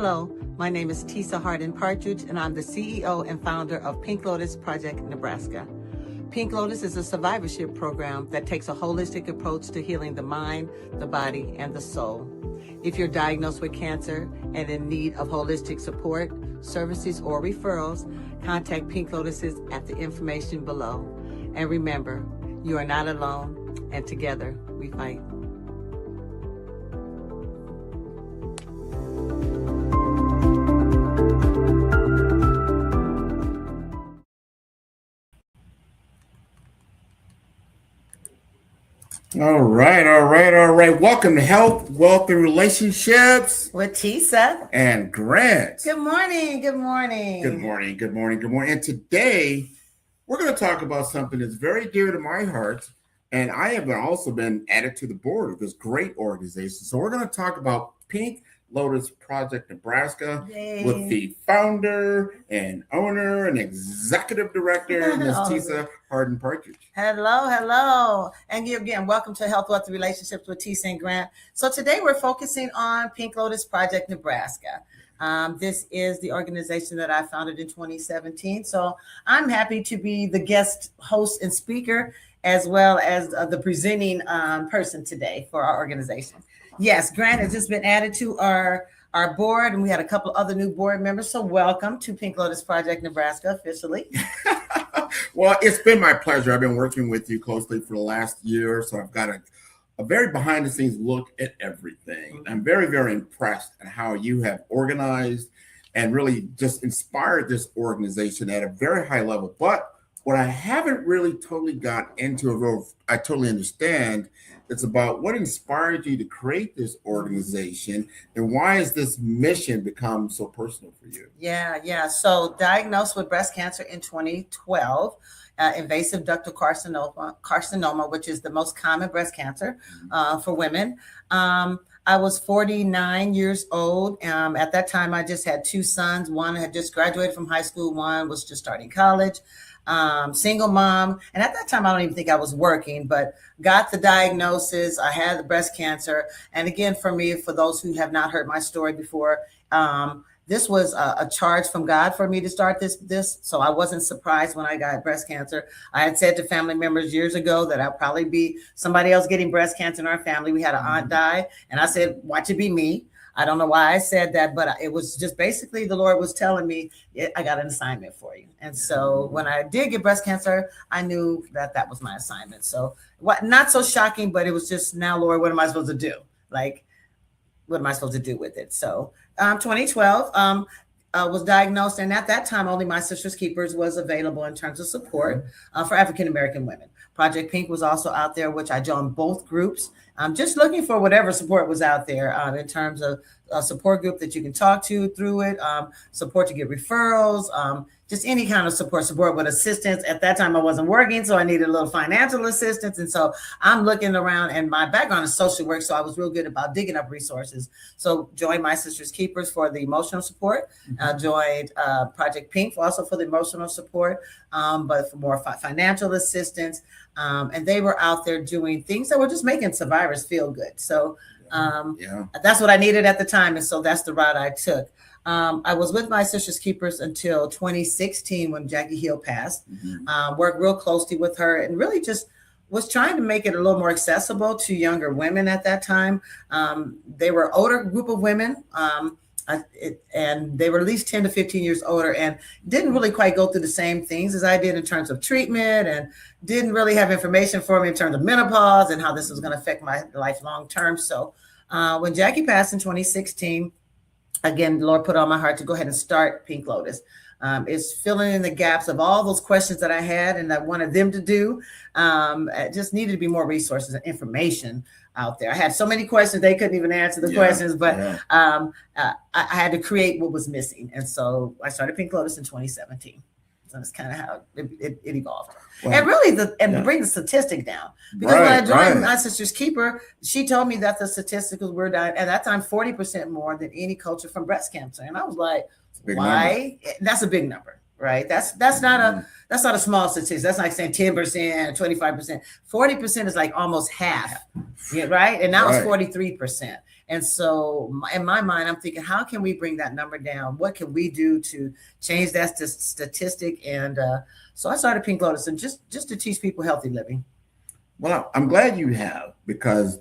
Hello, my name is Tisa Partridge, and I'm the CEO and founder of Pink Lotus Project Nebraska. Pink Lotus is a survivorship program that takes a holistic approach to healing the mind, the body, and the soul. If you're diagnosed with cancer and in need of holistic support, services, or referrals, contact Pink Lotuses at the information below. And remember, you are not alone, and together we fight. All right. Welcome to Health, Wealth, and Relationships with Tisa and Grant. Good morning. Good morning. And today we're going to talk about something that's very dear to my heart. And I have also been added to the board of this great organization. So we're going to talk about Pink Lotus Project Nebraska. Yay. With the founder and owner and executive director, Ms. Tisa Partridge. Hello. And again, welcome to Health, Wealth, and Relationships with Tisa and Grant. So today we're focusing on Pink Lotus Project Nebraska. This is the organization that I founded in 2017. So I'm happy to be the guest host and speaker, as well as the presenting person today for our organization. Yes, Grant has just been added to our board, and we had a couple other new board members. So welcome to Pink Lotus Project Nebraska officially. Well, it's been my pleasure. I've been working with you closely for the last year, so I've got a very behind-the-scenes look at everything. Mm-hmm. I'm very, very impressed at how you have organized and really just inspired this organization at a very high level. But what I haven't really totally got into, I totally understand, it's about what inspired you to create this organization and why has this mission become so personal for you? Yeah. So diagnosed with breast cancer in 2012, invasive ductal carcinoma, which is the most common breast cancer for women. I was 49 years old. At that time, I just had two sons. One had just graduated from high school. One was just starting college. Single mom. And at that time, I don't even think I was working, but got the diagnosis. I had the breast cancer. And again, for me, for those who have not heard my story before, this was a charge from God for me to start this. So I wasn't surprised when I got breast cancer. I had said to family members years ago that I'll probably be somebody else getting breast cancer in our family. We had an aunt die, and I said, watch it be me. I don't know why I said that, but it was just basically the Lord was telling me, I got an assignment for you. And so when I did get breast cancer, I knew that was my assignment. So not so shocking, but it was just, now, Lord, what am I supposed to do? Like, what am I supposed to do with it? So 2012, was diagnosed. And at that time, only My Sister's Keepers was available in terms of support for African-American women. Project Pink was also out there, which I joined both groups. Just looking for whatever support was out there in terms of a support group that you can talk to through it, support to get referrals, just any kind of support with assistance. At that time, I wasn't working, so I needed a little financial assistance. And so I'm looking around, and my background is social work, so I was real good about digging up resources. So joined My Sister's Keepers for the emotional support, joined Project Pink also for the emotional support, but for more financial assistance. And they were out there doing things that were just making survivors feel good. So that's what I needed at the time. And so that's the route I took. I was with My Sister's Keepers until 2016 when Jackie Hill passed. Worked real closely with her and really just was trying to make it a little more accessible to younger women at that time. They were older group of women. And they were at least 10 to 15 years older and didn't really quite go through the same things as I did in terms of treatment, and didn't really have information for me in terms of menopause and how this was going to affect my life long term. So when Jackie passed in 2016, again, the Lord put on my heart to go ahead and start Pink Lotus. It's filling in the gaps of all those questions that I had and I wanted them to do. It just needed to be more resources and information out there. I had so many questions, they couldn't even answer the questions, but I had to create what was missing. And so I started Pink Lotus in 2017. So that's kind of how it evolved. Wow. And really, to bring the statistic down. Because when I joined My Sister's Keeper, she told me that the statistics were dying at that time 40% more than any culture from breast cancer. And I was like, why? That's a big number, right? That's not a small statistic. That's like saying 10%, 25%. 40% is like almost half, right? And now it's 43%. And so in my mind, I'm thinking, how can we bring that number down? What can we do to change that statistic? And so I started Pink Lotus, and just to teach people healthy living. Well, I'm glad you have, because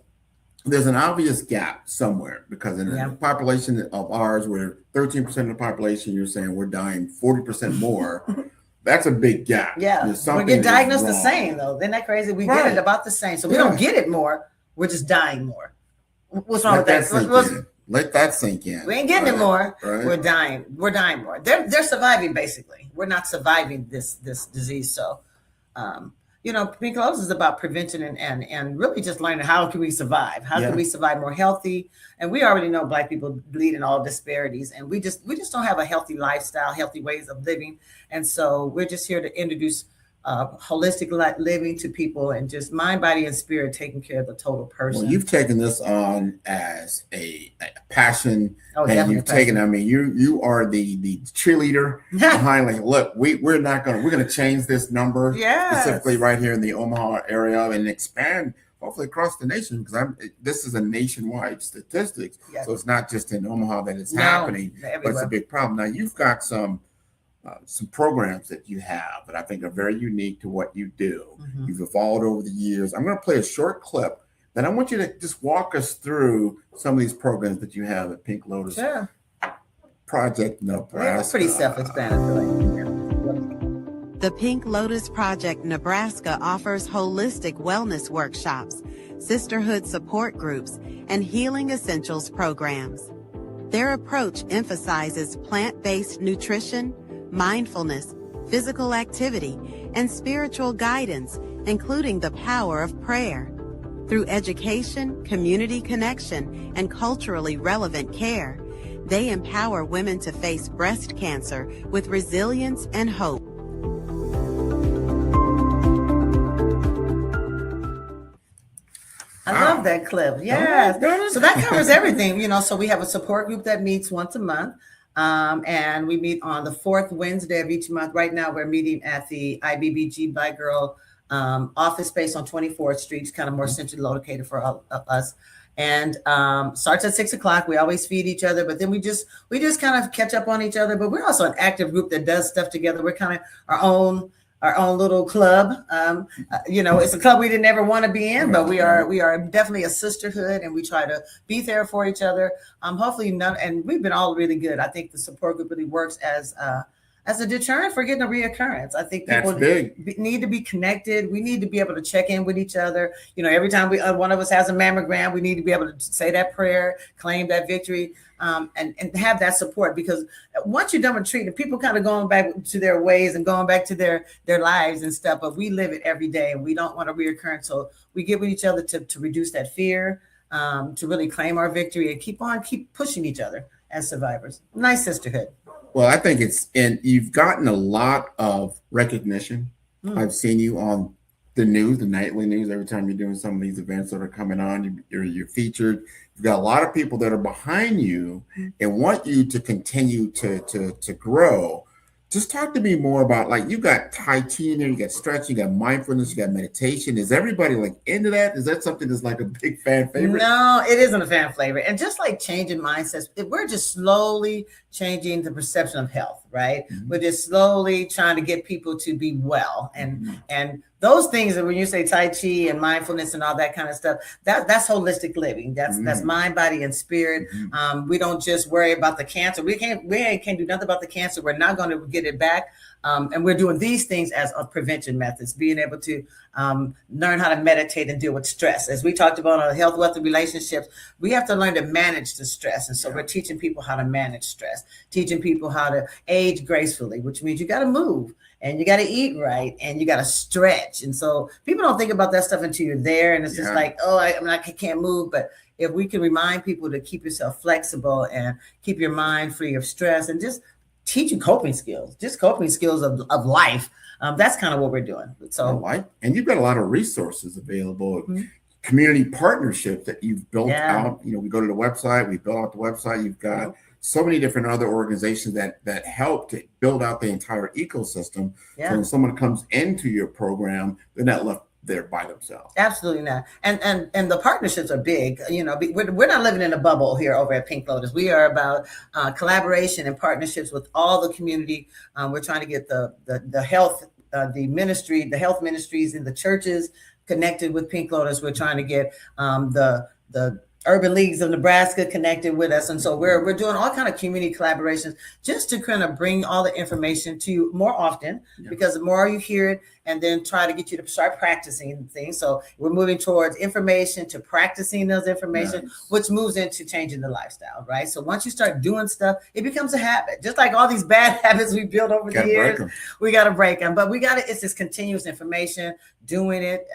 there's an obvious gap somewhere, because in a population of ours, where 13% of the population, you're saying we're dying 40% more. That's a big gap. Yeah, we get diagnosed the same, though. Isn't that crazy? We get it about the same. So we don't get it more. We're just dying more. What's wrong with that? Let that sink in. We ain't getting it more. Right. We're dying. We're dying more. They're surviving, basically. We're not surviving this disease. So, Pink Lotus is about prevention and really just learning how can we survive? How can we survive more healthy? And we already know Black people bleed in all disparities, and we just don't have a healthy lifestyle, healthy ways of living. And so we're just here to introduce holistic living to people, and just mind, body, and spirit, taking care of the total person. Well, you've taken this on as a passion, and you've taken. I mean, you are the cheerleader behind. Like, look, we're going to change this number specifically right here in the Omaha area and expand hopefully across the nation, because this is a nationwide statistics. So it's not just in Omaha that it's happening, but it's a big problem. Now you've got some programs that you have that I think are very unique to what you do. You've evolved over the years. I'm going to play a short clip. Then I want you to just walk us through some of these programs that you have at Pink Lotus. Sure. Project Nebraska. Yeah, it's pretty self-explanatory. The Pink Lotus Project Nebraska offers holistic wellness workshops, sisterhood support groups, and healing essentials programs. Their approach emphasizes plant-based nutrition, mindfulness, physical activity, and spiritual guidance, including the power of prayer. Through education, community connection, and culturally relevant care, they empower women to face breast cancer with resilience and hope. I love that clip. Yes. So that covers everything, So we have a support group that meets once a month. And we meet on the fourth Wednesday of each month. Right now, we're meeting at the IBBG Black Girl office space on 24th Street. It's kind of more centrally located for us. And starts at 6:00. We always feed each other, but then we just kind of catch up on each other. But we're also an active group that does stuff together. We're kind of our own little club. It's a club we didn't ever want to be in, but we are definitely a sisterhood, and we try to be there for each other. Hopefully and we've been all really good. I think the support group really works as a deterrent for getting a reoccurrence. I think people need to be connected. We need to be able to check in with each other. Every time one of us has a mammogram, we need to be able to say that prayer, claim that victory, and have that support. Because once you're done with treatment, people kind of going back to their ways and going back to their lives and stuff. But we live it every day, and we don't want a reoccurrence. So we get with each other to reduce that fear, to really claim our victory, and keep pushing each other as survivors. Nice sisterhood. Well, I think you've gotten a lot of recognition. I've seen you on the news, the nightly news, every time you're doing some of these events that are coming on, you're featured. You've got a lot of people that are behind you and want you to continue to grow. Just talk to me more about, like, you got Tai Chi in there, you got stretching, you got mindfulness, you got meditation. Is everybody like into that? Is that something that's like a big fan favorite? No, it isn't a fan favorite. And just like changing mindsets, we're just slowly changing the perception of health, right? We're just slowly trying to get people to be well. And those things, when you say Tai Chi and mindfulness and all that kind of stuff, that's holistic living. That's mind, body, and spirit. We don't just worry about the cancer. We can't do nothing about the cancer. We're not going to get it back. And we're doing these things as prevention methods, being able to learn how to meditate and deal with stress. As we talked about on health, wealth, and relationships, we have to learn to manage the stress. And so we're teaching people how to manage stress, teaching people how to age gracefully, which means you got to move. And you got to eat right, and you got to stretch. And so people don't think about that stuff until you're there. And it's just like, I can't move. But if we can remind people to keep yourself flexible and keep your mind free of stress, and just teach you coping skills of life. That's kind of what we're doing. So, and you've got a lot of resources available, community partnerships that you've built out. We go to the website, we build out the website. You've got so many different other organizations that help to build out the entire ecosystem. So when someone comes into your program, they're not left there by themselves. Absolutely not. And the partnerships are big. You know, we're not living in a bubble here over at Pink Lotus. We are about collaboration and partnerships with all the community. We're trying to get the health the health ministries in the churches connected with Pink Lotus. We're trying to get the Urban Leagues of Nebraska connected with us. And so we're doing all kind of community collaborations just to kind of bring all the information to you more often, because the more you hear it, and then try to get you to start practicing things. So we're moving towards information to practicing those information, which moves into changing the lifestyle, right? So once you start doing stuff, it becomes a habit. Just like all these bad habits we built over the years, we got to break them. But it's this continuous information, doing it,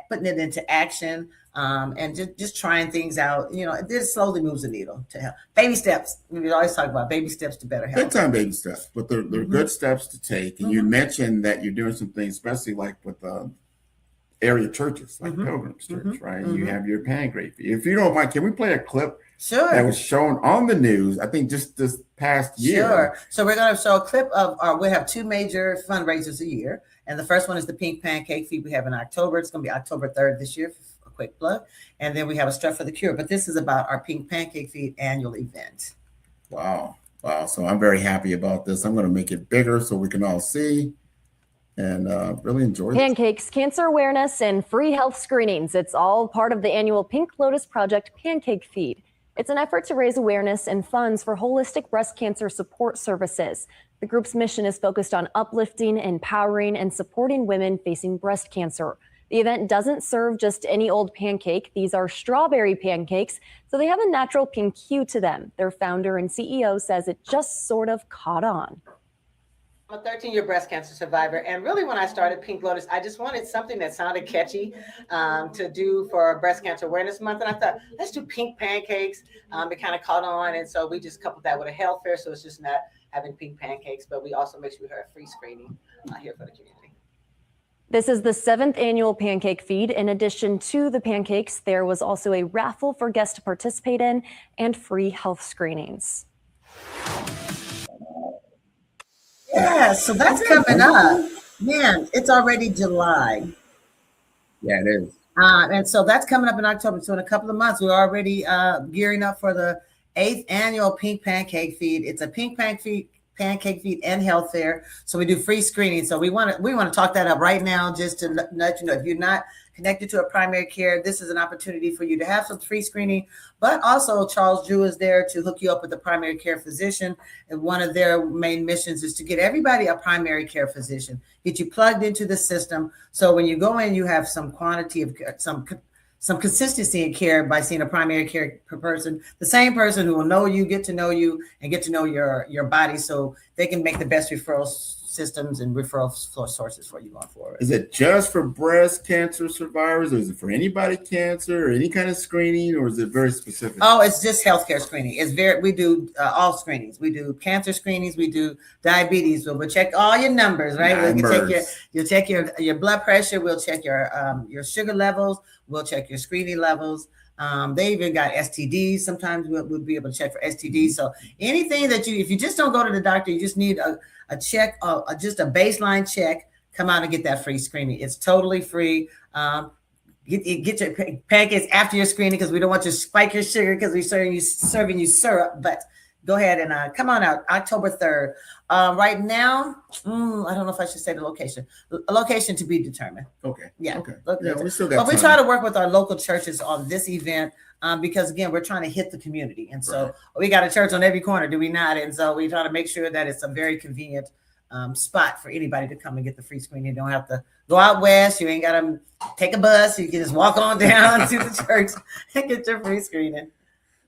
putting it into action. And just trying things out, you know, this slowly moves the needle to help. Baby steps. We always talk about baby steps to better health. Big time baby steps, but they're good steps to take. And you mentioned that you're doing some things, especially like with area churches, like Pilgrim's Church, right? And you have your pancake feed. If you don't mind, can we play a clip that was shown on the news, I think just this past year? Sure. So we're going to show a clip of we have 2 major fundraisers a year. And the first one is the Pink Pancake Feed we have in October. It's going to be October 3rd this year. Quick plug. And then we have a Strut for the Cure, but this is about our Pink Pancake Feed annual event. Wow. So I'm very happy about this. I'm going to make it bigger so we can all see and really enjoy pancakes, cancer awareness, and free health screenings. It's all part of the annual Pink Lotus Project Pancake Feed. It's an effort to raise awareness and funds for holistic breast cancer support services. The group's mission is focused on uplifting, empowering, and supporting women facing breast cancer. The event doesn't serve just any old pancake. These are strawberry pancakes, so they have a natural pink hue to them. Their founder and CEO says it just sort of caught on. I'm a 13-year breast cancer survivor, and really when I started Pink Lotus, I just wanted something that sounded catchy to do for Breast Cancer Awareness Month, and I thought, let's do pink pancakes. It kind of caught on, and so we just coupled that with a health fair, so it's just not having pink pancakes, but we also make sure we have a free screening here for the community. This is the 7th annual Pancake Feed. In addition to the pancakes, there was also a raffle for guests to participate in and free health screenings. Yeah, so that's coming up. Man, it's already July. Yeah, it is. And so that's coming up in October. So in a couple of months, we're already gearing up for the 8th annual Pink Pancake Feed. It's a Pink Pancake Feed and health fair. So we do free screening. So we want to talk that up right now, just to let you know, if you're not connected to a primary care, this is an opportunity for you to have some free screening. But also Charles Drew is there to hook you up with a primary care physician. And one of their main missions is to get everybody a primary care physician, get you plugged into the system. So when you go in, you have some quantity of some consistency in care by seeing a primary care person, the same person who will know you, get to know you, and get to know your body, so they can make the best referral systems and referral sources for you going forward. Is it just for breast cancer survivors, or is it for anybody cancer, or any kind of screening, or is it very specific? Oh, it's just healthcare screening. We do all screenings. We do cancer screenings. We do diabetes. We'll check all your numbers, right? You'll check your blood pressure. We'll check your sugar levels. We'll check your screening levels. They even got STDs. Sometimes we'll be able to check for STDs. So anything that if you just don't go to the doctor, you just need a check, just a baseline check, come out and get that free screening. It's totally free. Get your pancakes after your screening, because we don't want you to spike your sugar because we're serving you syrup. But go ahead and come on out October 3rd. Right now, I don't know if I should say the location. A location to be determined. Okay. Yeah. Okay. Yeah, we still got but time. we try to work with our local churches on this event because, again, we're trying to hit the community. And so we got a church on every corner, do we not? And so we try to make sure that it's a very convenient spot for anybody to come and get the free screening. You don't have to go out west. You ain't got to take a bus. You can just walk on down to the church and get your free screening.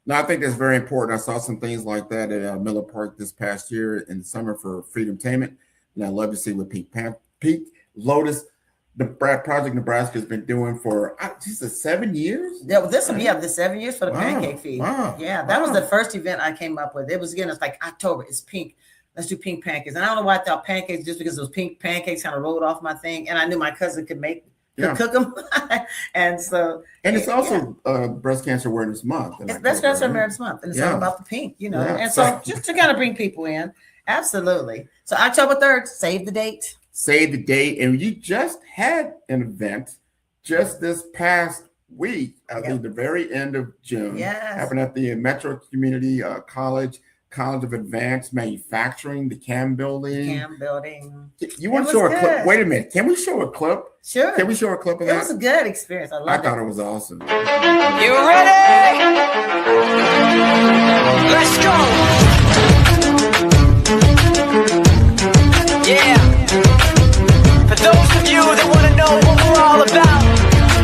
No, I think that's very important. I saw some things like that at Miller Park this past year in the summer for Freedomtainment, and I love to see what Pink Lotus, the Project Nebraska, has been doing for just 7 years. Yeah, this will be the 7 years for the Pancake Feed. Wow. Yeah, that was the first event I came up with. It was, again, it's like October. It's pink. Let's do pink pancakes. And I don't know why I thought pancakes, just because those pink pancakes kind of rolled off my thing, and I knew my cousin could cook them. And it's also Breast Cancer Awareness Month. It's Breast Cancer Awareness Month, and it's all about the pink, and so just to kind of bring people in. Absolutely. So October 3rd, save the date. Save the date. And you just had an event just this past week, I think the very end of June, happened at the Metro Community College of Advanced Manufacturing, the CAM building. You want to show a clip? Wait a minute. Can we show a clip? Sure. Can we show a clip of that? It was a good experience. I thought it was awesome. You ready? Let's go. Yeah. For those of you that want to know what we're all about,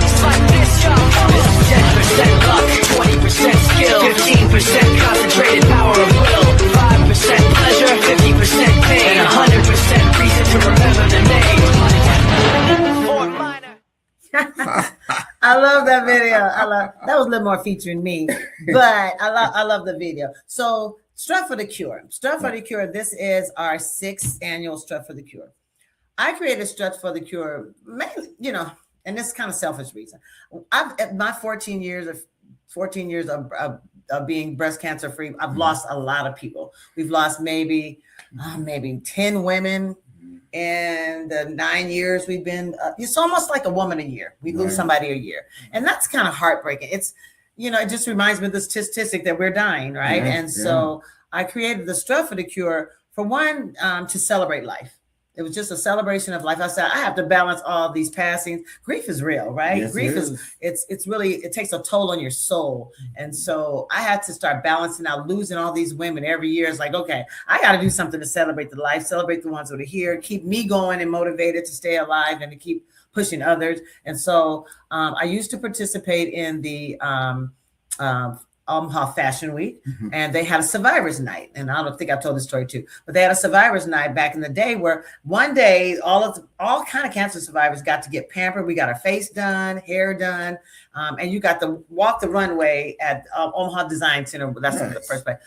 it's like this, y'all. This is 10% luck, 20% skill, 15% concentrated power of will, 5% pleasure, 50% pain, and 100% reason to remember the name. Fort Minor. I love that video. That was a little more featuring me, but I love the video. So Strut for the Cure. Strut for the Cure. This is our 6th annual Strut for the Cure. I created Strut for the Cure, mainly, and this is kind of selfish reason. My 14 years of being breast cancer free, I've lost a lot of people. We've lost maybe 10 women in the 9 years we've been. It's almost like a woman a year. We lose somebody a year, and that's kind of heartbreaking. It's it just reminds me of the statistic that we're dying, right? So I created the Strut for the Cure for one, to celebrate life. It was just a celebration of life. I said, I have to balance all these passings. Grief is real, right? Yes, Grief it's really, it takes a toll on your soul. And so I had to start balancing out, losing all these women every year. It's like, okay, I got to do something to celebrate the life, celebrate the ones that are here, keep me going and motivated to stay alive and to keep pushing others. And so I used to participate in the Omaha Fashion Week, and they had a survivors night. And I don't think I've told this story too, but they had a survivors night back in the day where one day all kind of cancer survivors got to get pampered. We got our face done, hair done, and you got to walk the runway at Omaha Design Center. That's the first place.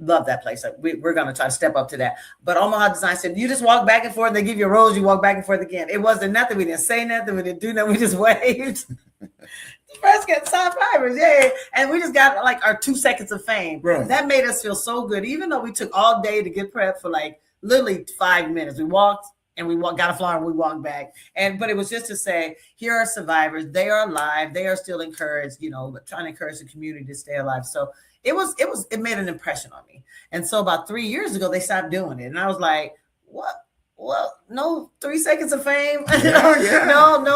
Love that place. We're going to try to step up to that. But Omaha Design Center, you just walk back and forth. They give you a rose. You walk back and forth again. It wasn't nothing. We didn't say nothing. We didn't do nothing. We just waved. Breast cancer survivors, yeah, and we just got like our 2 seconds of fame. Right. That made us feel so good, even though we took all day to get prepped for like literally 5 minutes. We walked and got a flyer and we walked back. But it was just to say, here are survivors. They are alive. They are still encouraged. Trying to encourage the community to stay alive. So it made an impression on me. And so about 3 years ago, they stopped doing it, and I was like, what? Well, no 3 seconds of fame. No,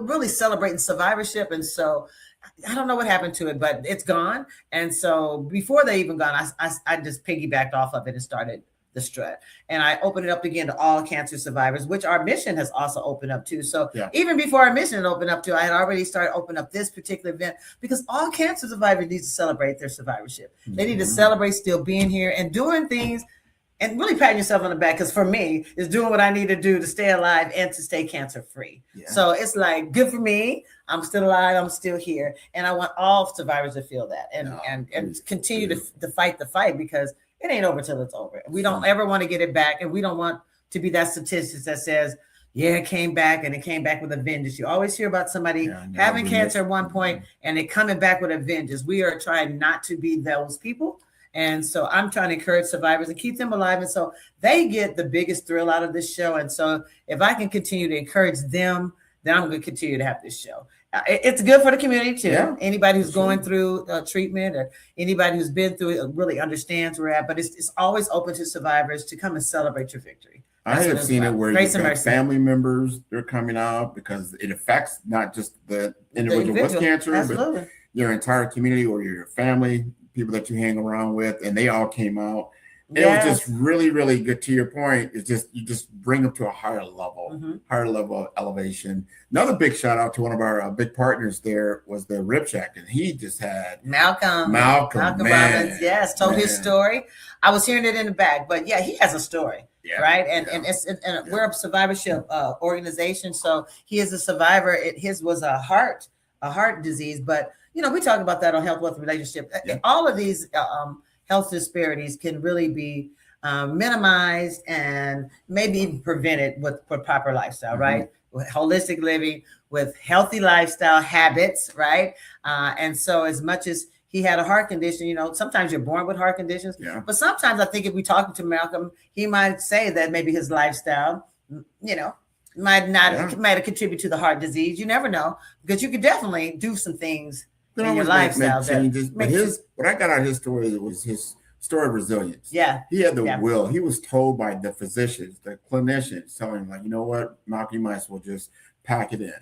really celebrating survivorship. And so I don't know what happened to it, but it's gone. And so before they even gone, I just piggybacked off of it and started the Strut. And I opened it up again to all cancer survivors, which our mission has also opened up to. So even before our mission had opened up to, I had already started opening up this particular event because all cancer survivors need to celebrate their survivorship. They need to celebrate still being here and doing things and really patting yourself on the back, because for me, is doing what I need to do to stay alive and to stay cancer free. Yeah. So it's like, good for me. I'm still alive. I'm still here. And I want all survivors to feel that and continue to fight the fight, because it ain't over till it's over. We don't ever want to get it back. And we don't want to be that statistic that says, it came back and it came back with a vengeance. You always hear about somebody having cancer at one point and it coming back with a vengeance. We are trying not to be those people. And so I'm trying to encourage survivors and keep them alive. And so they get the biggest thrill out of this show. And so if I can continue to encourage them, then I'm going to continue to have this show. It's good for the community too. Yeah, anybody who's going through treatment or anybody who's been through it really understands where we're at. But it's always open to survivors to come and celebrate your victory. I have seen it where you've got family members, they're coming out because it affects not just the individual with cancer, but your entire community or your family, people that you hang around with, and they all came out. It was just really, really good. To your point, it's just you just bring them to a higher level, higher level of elevation. Another big shout out to one of our big partners there was the Rib Shack, and he just had Malcolm Robbins, told his story. I was hearing it in the back, but he has a story. Right. And we're a survivorship organization. So he is a survivor. His was a heart disease. But, we talk about that on Health, Wealth, Relationship. All of these health disparities can really be minimized and maybe even prevented with proper lifestyle, right? With holistic living, with healthy lifestyle habits, right? And so as much as he had a heart condition, sometimes you're born with heart conditions, but sometimes I think if we talk to Malcolm, he might say that maybe his lifestyle, might have contributed to the heart disease. You never know, because you could definitely do some things in your lifestyle. Make changes. But what I got out of his story was his story of resilience. Yeah. He had the will. He was told by the physicians, the clinicians, telling him, like, you know what, Malcolm, you might as well just pack it in.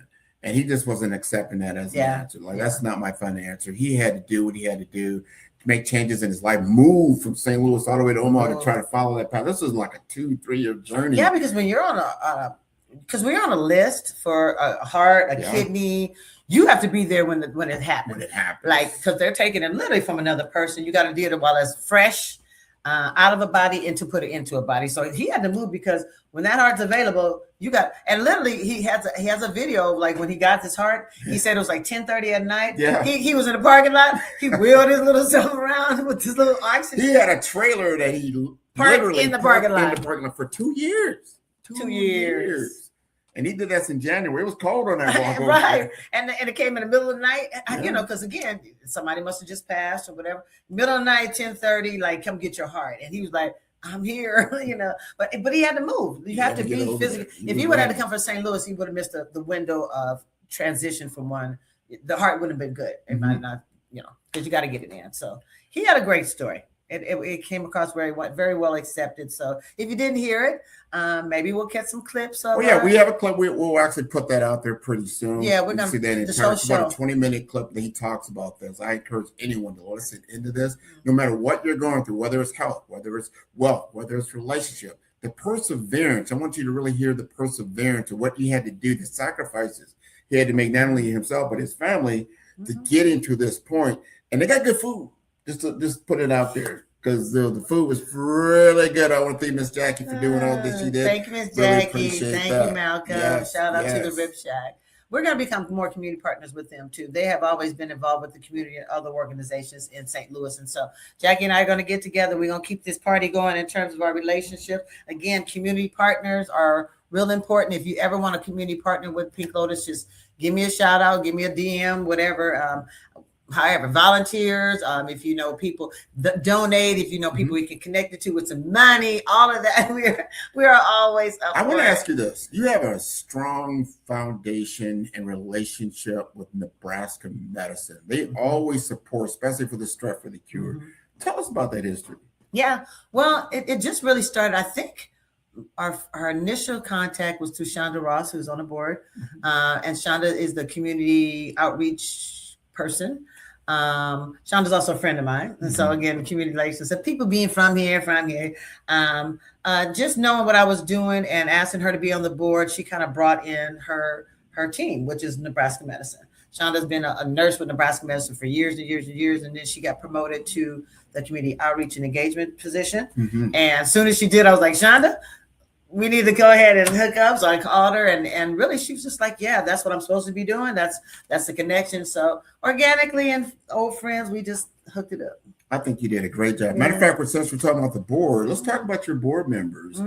And he just wasn't accepting that as an answer. Like, that's not my fun answer. He had to do what he had to do to make changes in his life, move from St. Louis all the way to Omaha to try to follow that path. This was like a 2-3 year journey. Yeah, because when you're on we're on a list for a heart, a kidney, you have to be there when it happens. When it happens. Like, because they're taking it literally from another person. You got to deal it while it's fresh out of a body and to put it into a body. So he had to move, because when that heart's available, and literally he has a video of, like, when he got his heart, he said it was like 10:30 at night. Yeah. He was in the parking lot. He wheeled his little self around with his little oxygen. He had a trailer that he parked in the parking lot for 2 years. 2 years. And he did that in January. It was cold on that walk. Right. And it came in the middle of the night, because again, somebody must have just passed or whatever. Middle of the night, 10:30, like, come get your heart. And he was like, I'm here, but he had to move. You have to be physically. If he would have had to come from St. Louis, he would have missed the window of transition from one. The heart wouldn't have been good. It might not, because you got to get it in. So he had a great story. It came across very well accepted. So if you didn't hear it, maybe we'll get some clips of. We have a clip. We'll actually put that out there pretty soon. Yeah, we're gonna see that the show. It's about a 20-minute clip that he talks about this. I encourage anyone to listen into this, no matter what you're going through, whether it's health, whether it's wealth, whether it's relationship, the perseverance. I want you to really hear the perseverance of what he had to do, the sacrifices he had to make, not only himself but his family, to get into this point. And they got good food. Just put it out there, because the food was really good. I want to thank Miss Jackie for doing all this she did. Thank you, Miss Really Jackie. Thank you, Malcolm. Shout out to the Rib Shack. We're going to become more community partners with them too. They have always been involved with the community and other organizations in St. Louis. And so Jackie and I are going to get together. We're going to keep this party going in terms of our relationship. Again, community partners are real important. If you ever want a community partner with Pink Lotus, just give me a shout out, give me a DM, whatever. However, volunteers, if you know people that donate, if you know people we can connect it to with some money, all of that, we are always up. I want to ask you this. You have a strong foundation and relationship with Nebraska medicine. They always support, especially for the stress for the cure. Tell us about that history. Yeah, well, it just really started, I think, our initial contact was through Shonda Ross, who's on the board. And Shonda is the community outreach person. Shonda's also a friend of mine. And so again, community relations. So people being from here, just knowing what I was doing and asking her to be on the board, she kind of brought in her team, which is Nebraska Medicine. Shonda's been a nurse with Nebraska Medicine for years and years and years. And then she got promoted to the community outreach and engagement position. And as soon as she did, I was like, Shonda, we need to go ahead and hook up. So I called her and really she was just like, yeah, that's what I'm supposed to be doing. That's the connection. So organically and old friends, we just hooked it up. I think you did a great job. Matter of fact, since we're talking about the board, let's talk about your board members.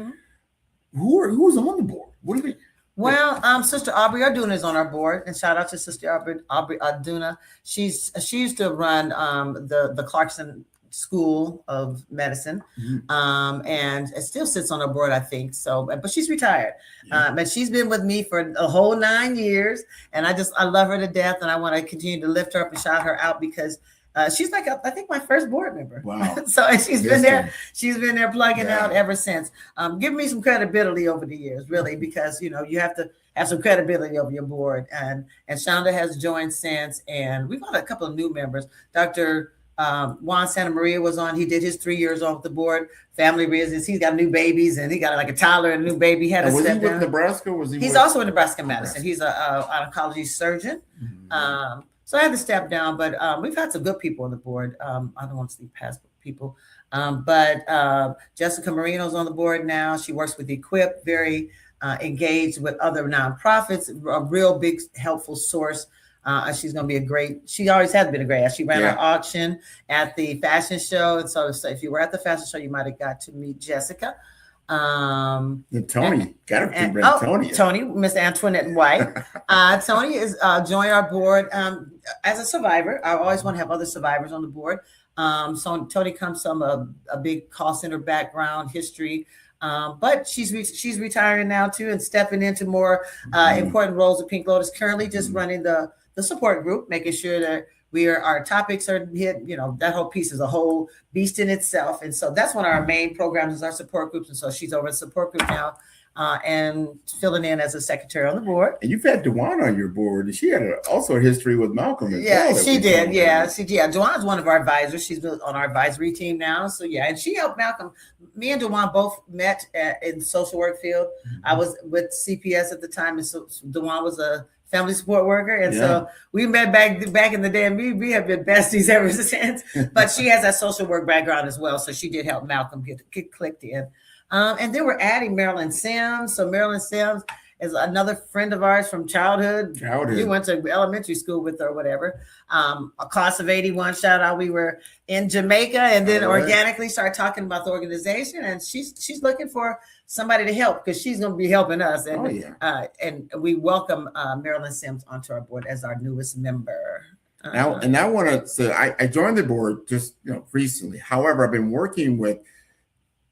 Who's on the board? What do they? Well, Sister Aubrey Arduna is on our board, and shout out to Sister Aubrey Arduna. She used to run the Clarkson School of Medicine, and it still sits on our board, I think. So, but she's retired, and she's been with me for a whole 9 years, and I love her to death, and I want to continue to lift her up and shout her out because she's like I think my first board member. Wow! So and she's been there. She's been there plugging out ever since. Give me some credibility over the years, really, because you have to have some credibility over your board. And Shonda has joined since, and we've got a couple of new members. Dr. Juan Santa Maria was on. He did his 3 years off the board. Family reasons. He's got new babies, and he got like a toddler and a new baby. Had was step he with down. Nebraska? Or was he? He's also in Nebraska Medicine. He's an oncology surgeon. So I had to step down, but we've had some good people on the board. I don't want to speak past people, but Jessica Marino's on the board now. She works with Equip, very engaged with other nonprofits, a real big helpful source. She's going to be she always has been a great. She ran an auction at the fashion show. And so if you were at the fashion show, you might have got to meet Jessica. And Tony, Tony, Miss Antoinette White. Tony is joined our board as a survivor. I always want to have other survivors on the board. So Tony comes from a big call center background history. But she's retiring now too and stepping into more important roles of Pink Lotus. Currently, just running the support group, making sure that our topics are hit. You know, that whole piece is a whole beast in itself, and so that's one of our main programs is our support groups. And so she's over the support group now. And filling in as a secretary on the board. And you've had Dewan on your board, and she had also a history with Malcolm as well. She did. Yeah, Dewan's one of our advisors. She's on our advisory team now. So yeah, and she helped Malcolm. Me and Dewan both met in the social work field. I was with CPS at the time, and so Dewan was a family support worker, and so we met back in the day, and we have been besties ever since. But she has that social work background as well, so she did help Malcolm get clicked in. And then we're adding Marilyn Sims. So Marilyn Sims is another friend of ours from childhood. We went to elementary school with her or whatever. A class of 81, shout out. We were in Jamaica and then organically started talking about the organization. And she's looking for somebody to help because she's going to be helping us. And, and we welcome Marilyn Sims onto our board as our newest member. Now, and I want to say I joined the board just recently. However, I've been working with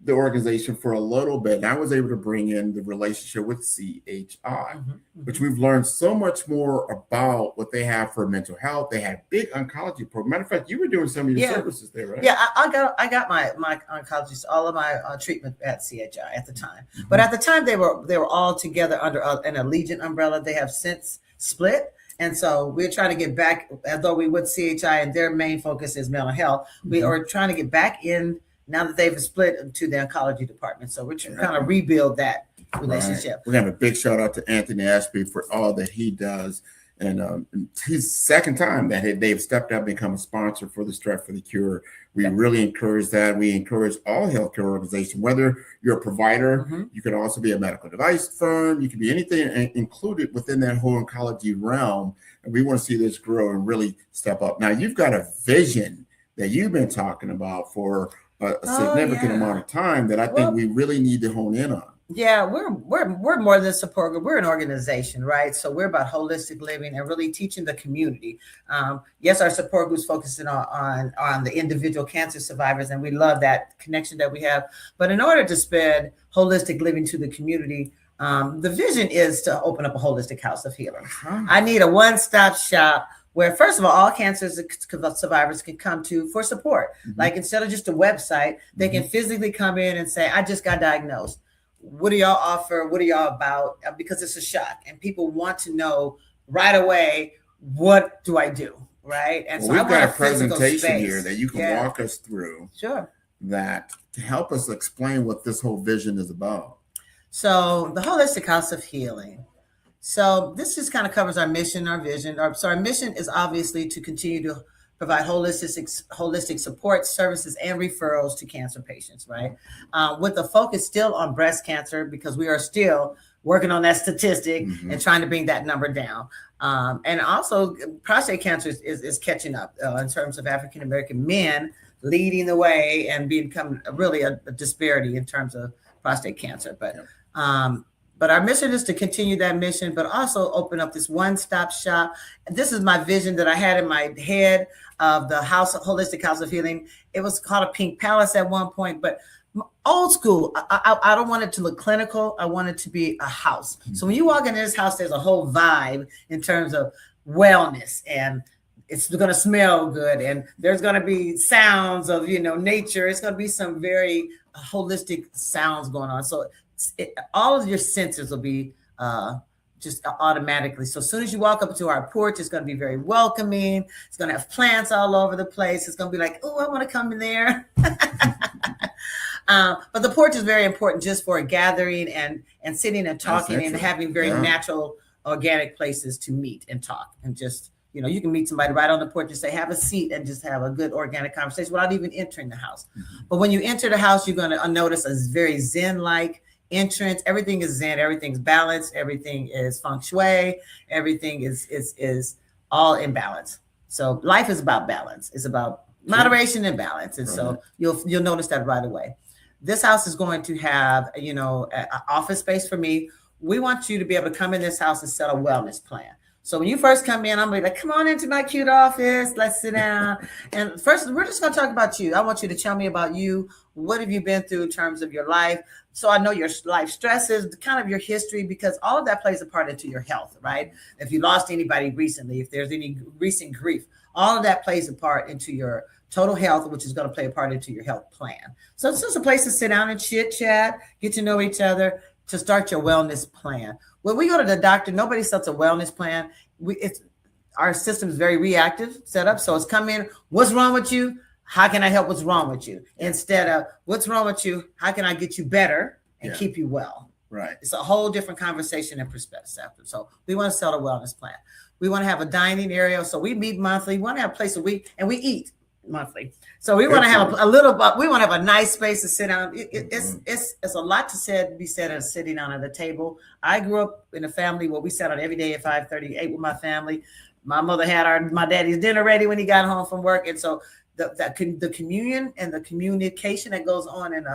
the organization for a little bit, and I was able to bring in the relationship with CHI, which we've learned so much more about what they have for mental health. They had big oncology program. Matter of fact, you were doing some of your services there, right? Yeah, I got my oncologist, all of my treatment at CHI at the time. But at the time, they were all together under an Allegiant umbrella. They have since split. And so we're trying to get back, although we with CHI and their main focus is mental health, we are trying to get back in now that they've split to the oncology department. So we're trying to kind of rebuild that relationship. We're going to have a big shout out to Anthony Ashby for all that he does. And his second time that they've stepped up and become a sponsor for the Stretch for the Cure. We really encourage that. We encourage all healthcare organizations, whether you're a provider, you could also be a medical device firm, you could be anything included within that whole oncology realm. And we want to see this grow and really step up. Now, you've got a vision that you've been talking about for a significant amount of time that I think we really need to hone in on. Yeah, we're more than a support group. We're an organization, right? So we're about holistic living and really teaching the community. Yes, our support group's focusing on the individual cancer survivors, and we love that connection that we have. But in order to spread holistic living to the community, the vision is to open up a holistic house of healing. I need a one-stop shop where, first of all cancer survivors can come to for support. Like instead of just a website, they can physically come in and say, I just got diagnosed. What do y'all offer? What are y'all about? Because it's a shock and people want to know right away, what do I do? Right. And so we've got a presentation here that you can walk us through. Sure. That to help us explain what this whole vision is about. So the Holistic House of Healing. So this just kind of covers our mission, our vision. Our mission is obviously to continue to provide holistic support services and referrals to cancer patients, right? With the focus still on breast cancer, because we are still working on that statistic and trying to bring that number down. And also prostate cancer is catching up in terms of African-American men leading the way and becoming really a disparity in terms of prostate cancer. But our mission is to continue that mission, but also open up this one-stop shop. This is my vision that I had in my head of the Holistic House of Healing. It was called a Pink Palace at one point, but old school. I don't want it to look clinical. I want it to be a house. So when you walk into this house, there's a whole vibe in terms of wellness, and it's going to smell good, and there's going to be sounds of nature. It's going to be some very holistic sounds going on. So all of your senses will be just automatically. So as soon as you walk up to our porch, it's going to be very welcoming. It's going to have plants all over the place. It's going to be like, oh, I want to come in there. But the porch is very important just for gathering and sitting and talking and having very natural, organic places to meet and talk. And just, you can meet somebody right on the porch and say, have a seat and just have a good organic conversation without even entering the house. But when you enter the house, you're going to notice a very Zen-like entrance. Everything is Zen, everything's balanced, everything is feng shui, everything is all in balance. So life is about balance. It's about moderation and balance. And so you'll notice that right away. This house is going to have, an office space for me. We want you to be able to come in this house and set a wellness plan. So when you first come in, I'm like, come on into my cute office. Let's sit down. And first, we're just going to talk about you. I want you to tell me about you. what have you been through in terms of your life? So I know your life stresses, kind of your history, because all of that plays a part into your health, right? If you lost anybody recently, if there's any recent grief, all of that plays a part into your total health, which is going to play a part into your health plan. So it's just a place to sit down and chit chat, get to know each other, to start your wellness plan. When we go to the doctor, nobody sets a wellness plan. Our system is very reactive set up. So it's come in, what's wrong with you? How can I help what's wrong with you? Instead of what's wrong with you? How can I get you better and keep you well? Right. It's a whole different conversation and perspective. So we want to set a wellness plan. We want to have a dining area. So we meet monthly. We want to have a place where we eat monthly. So we want to have we want to have a nice space to sit down. It's a lot to be said as sitting down at a table. I grew up in a family where we sat out every day at 5:30, ate with my family. My mother had my daddy's dinner ready when he got home from work. And so the communion and the communication that goes on in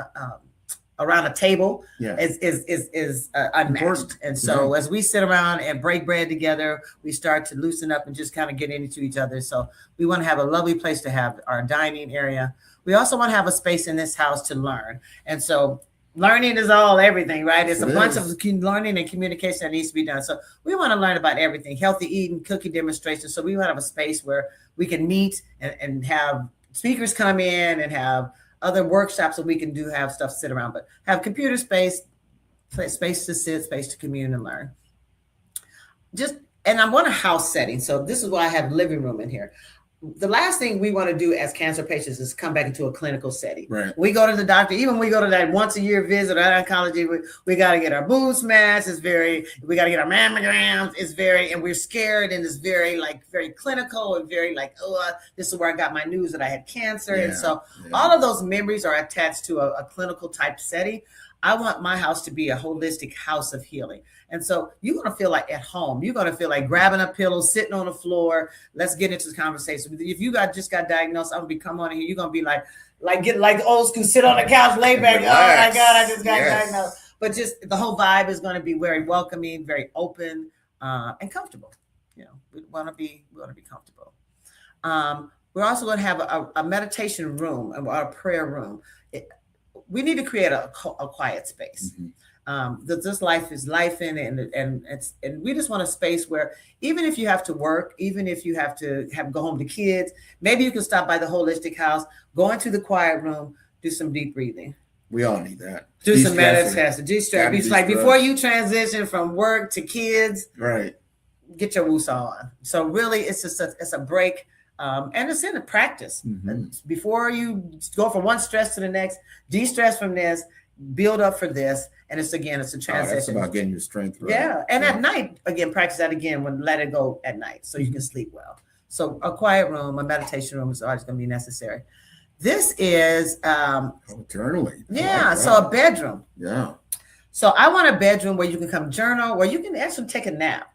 around a table is unmatched. And so as we sit around and break bread together, we start to loosen up and just kind of get into each other. So we want to have a lovely place to have our dining area. We also want to have a space in this house to learn. And so learning is everything, right? It's a bunch of learning and communication that needs to be done. So we want to learn about everything, healthy eating, cooking demonstrations. So we want to have a space where we can meet and have speakers come in and have other workshops that we can have stuff sit around, but have computer space to sit, space to commune and learn. And I want a house setting. So this is why I have living room in here. The last thing we want to do as cancer patients is come back into a clinical setting. Right. We go to the doctor, even when we go to that once a year visit at oncology, we got to get our boobs matched. We got to get our mammograms. And we're scared. And it's very clinical and very this is where I got my news that I had cancer. And so all of those memories are attached to a clinical type setting. I want my house to be a holistic house of healing. And so you're going to feel like at home. You're going to feel like grabbing a pillow, sitting on the floor. Let's get into this conversation. If you just got diagnosed, I'm going to be come on here. You're going to be get like the old school, sit on the couch, lay back. Relax. Oh my God, I just got diagnosed. But just the whole vibe is going to be very welcoming, very open, and comfortable. We want to be comfortable. We're also going to have a meditation room or a prayer room. We need to create a quiet space. Mm-hmm. This life is life and we just want a space where even if you have to work, even if you have to go home to kids, maybe you can stop by the holistic house, go into the quiet room, do some deep breathing. We all need that. Do some meditation, de-stress. It's like before you transition from work to kids, right? Get your woosah on. So really, it's a break. And it's in a practice. Mm-hmm. Before you go from one stress to the next, de-stress from this, build up for this. And it's a transition. That's about getting your strength right. Yeah. And at night, again, practice that again let it go at night so you can sleep well. So a quiet room, a meditation room is always going to be necessary. This is journaling. Yeah. So a bedroom. Yeah. So I want a bedroom where you can come journal, where you can actually take a nap.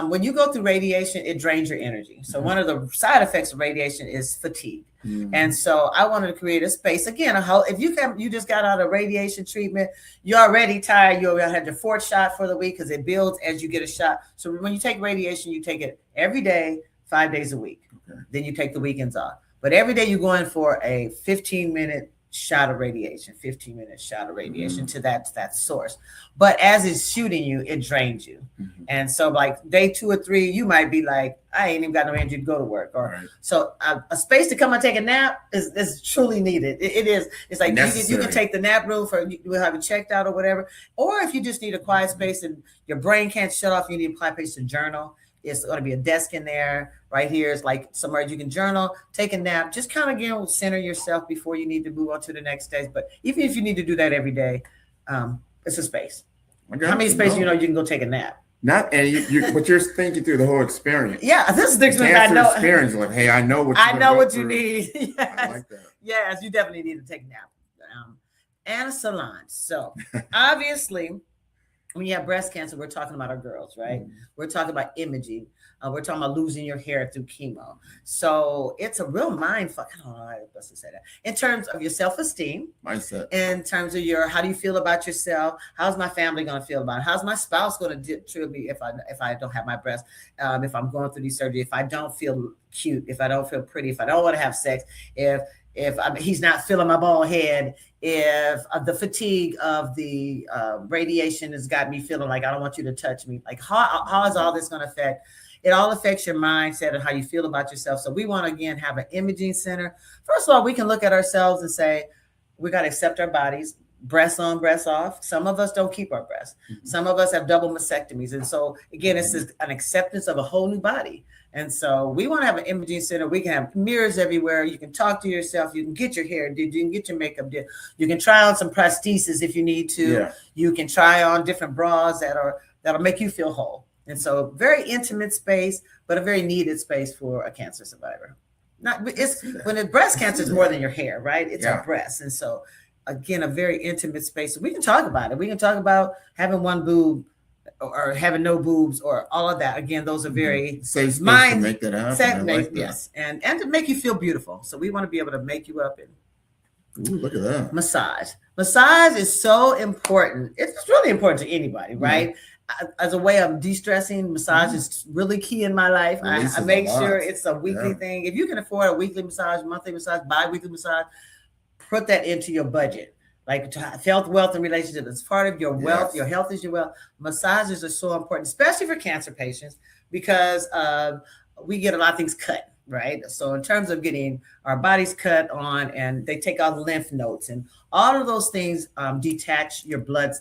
When you go through radiation, it drains your energy. So one of the side effects of radiation is fatigue. And so I wanted to create a space. Again, if you just got out of radiation treatment, you're already tired. You already had your fourth shot for the week because it builds as you get a shot. So when you take radiation, you take it every day, 5 days a week. Okay. Then you take the weekends off. But every day you're going for a 15-minute shot of radiation, 15-minute shot of radiation to that source. But as it's shooting you, it drains you. Mm-hmm. And so like day 2 or 3, you might be like, I ain't even got no energy to go to work. So a space to come and take a nap is truly needed. It is. It's like you can take the nap room we'll have it checked out or whatever. Or if you just need a quiet space and your brain can't shut off, you need a quiet place to journal. It's going to be a desk in there. Right here is like somewhere you can journal, take a nap, just kind of center yourself before you need to move on to the next day. But even if you need to do that every day, it's a space. How many spaces you can go take a nap? But you're thinking through the whole experience. Yeah, this is the experience I know. Experience, like, hey, I know what you need. Yes. I like that. Yes, you definitely need to take a nap. And a salon. So obviously, when you have breast cancer, we're talking about our girls, right? Mm-hmm. We're talking about imaging. We're talking about losing your hair through chemo. So it's a real mind fuck. I don't know how I'm supposed to say that. In terms of your self-esteem. Mindset. In terms of how do you feel about yourself? How's my family going to feel about it? How's my spouse going to treat me if I don't have my breast? If I'm going through these surgery, if I don't feel cute, if I don't feel pretty, if I don't want to have sex, if if he's not feeling my bald head, if the fatigue of the radiation has got me feeling like I don't want you to touch me, like how is all this going to affect? It all affects your mindset and how you feel about yourself. So we want to, again, have an imaging center. First of all, we can look at ourselves and say, we got to accept our bodies, breasts on, breasts off. Some of us don't keep our breasts. Some of us have double mastectomies. And so, again, it's an acceptance of a whole new body. And so we want to have an imaging center. We can have mirrors everywhere. You can talk to yourself. You can get your hair did. You can get your makeup did. You can try on some prosthesis if you need to. Yeah. You can try on different bras that'll make you feel whole. And so very intimate space, but a very needed space for a cancer survivor. When it's breast cancer, it's more than your hair, right? It's our breasts. And so, again, a very intimate space. We can talk about it. We can talk about having one boob or having no boobs or all of that. Again, those are very safe space to make that happen. Yes, and to make you feel beautiful. So we want to be able to make you up and look at that. Massage is so important. It's really important to anybody, right? As a way of de-stressing, massage is really key in my life. I make sure it's a weekly thing. If you can afford a weekly massage, monthly massage, bi-weekly massage, put that into your budget. Like health, wealth, and relationship. It's part of your wealth. Your health is your wealth. Massages are so important, especially for cancer patients, because we get a lot of things cut, right? So in terms of getting our bodies cut on, and they take out lymph nodes, and all of those things detach your blood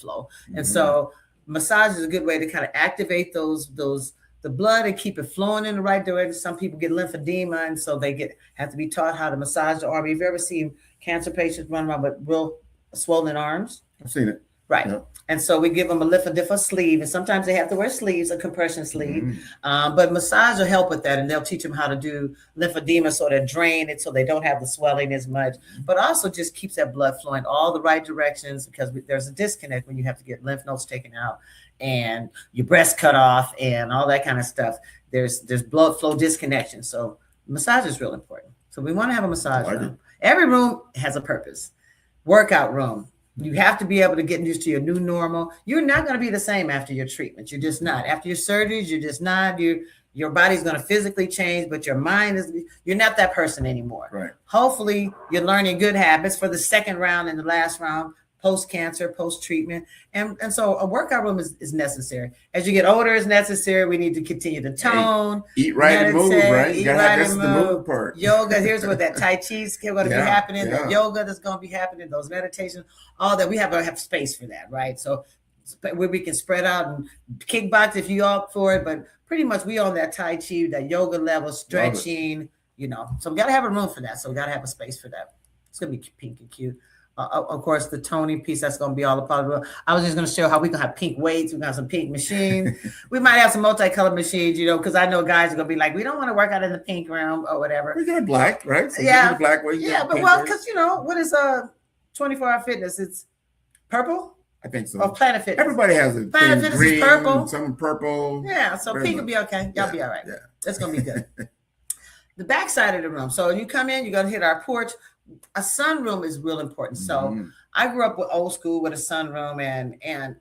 flow. And so massage is a good way to kind of activate the blood and keep it flowing in the right direction. Some people get lymphedema, and so they have to be taught how to massage the arm. Have you ever seen cancer patients run around with real swollen arms? I've seen it. Right. Yep. And so we give them a lymphedema sleeve, and sometimes they have to wear sleeves, a compression sleeve. But massage will help with that, and they'll teach them how to do lymphedema, sort of drain it so they don't have the swelling as much, but also just keeps that blood flowing all the right directions, because there's a disconnect when you have to get lymph nodes taken out and your breast cut off and all that kind of stuff. There's blood flow disconnection. So massage is real important. So we want to have a massage room. Every room has a purpose. Workout room. You have to be able to get used to your new normal. You're not going to be the same after your treatment. You're just not. After your surgeries, you're just not. Your body's going to physically change, but your mind you're not that person anymore. Right. Hopefully, you're learning good habits for the second round and the last round, post-cancer, post-treatment. And so a workout room is necessary. As you get older, it's necessary. We need to continue to tone. Eat right and move, right? You gotta have the move part. Yoga, here's what that Tai Chi is going to be happening. The yoga that's going to be happening, those meditations, all that. We have to have space for that, right? So where we can spread out and kickbox if you opt for it. But pretty much we on that Tai Chi, that yoga level, stretching, So we got to have a room for that. So we got to have a space for that. It's going to be pink and cute. Of course, the toning piece, that's going to be all a part of it. I was just going to show how we can have pink weights. We're going to have some pink machines. We might have some multicolored machines, because I know guys are going to be like, we don't want to work out in the pink room or whatever. We got black, right? So black weight. Yeah, but because, what is 24-hour fitness? It's purple? I think so. Or Planet Fitness. Everybody has a Planet Fitness green, is purple. Some purple. Yeah, so pink will be okay. Y'all be all right. Yeah. That's going to be good. The back side of the room. So you come in, you're going to hit our porch. A sunroom is real important. So I grew up with old school with a sunroom and